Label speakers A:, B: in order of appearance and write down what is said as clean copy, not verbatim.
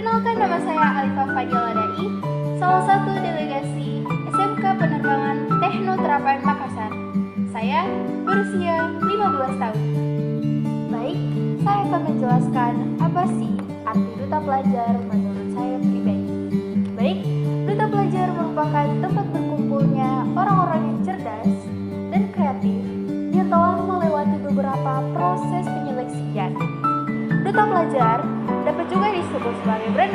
A: Perkenalkan, nama saya Alifah Fadila Dai, salah satu delegasi SMK Penerbangan Teknoterapan Makassar. Saya berusia 15 tahun. Baik, saya akan menjelaskan apa sih arti duta pelajar menurut saya pribadi. Baik, duta pelajar merupakan tempat berkumpulnya orang-orang yang cerdas dan kreatif yang telah melewati beberapa proses penyeleksian. Duta pelajar dapat juga disebut sebagai brand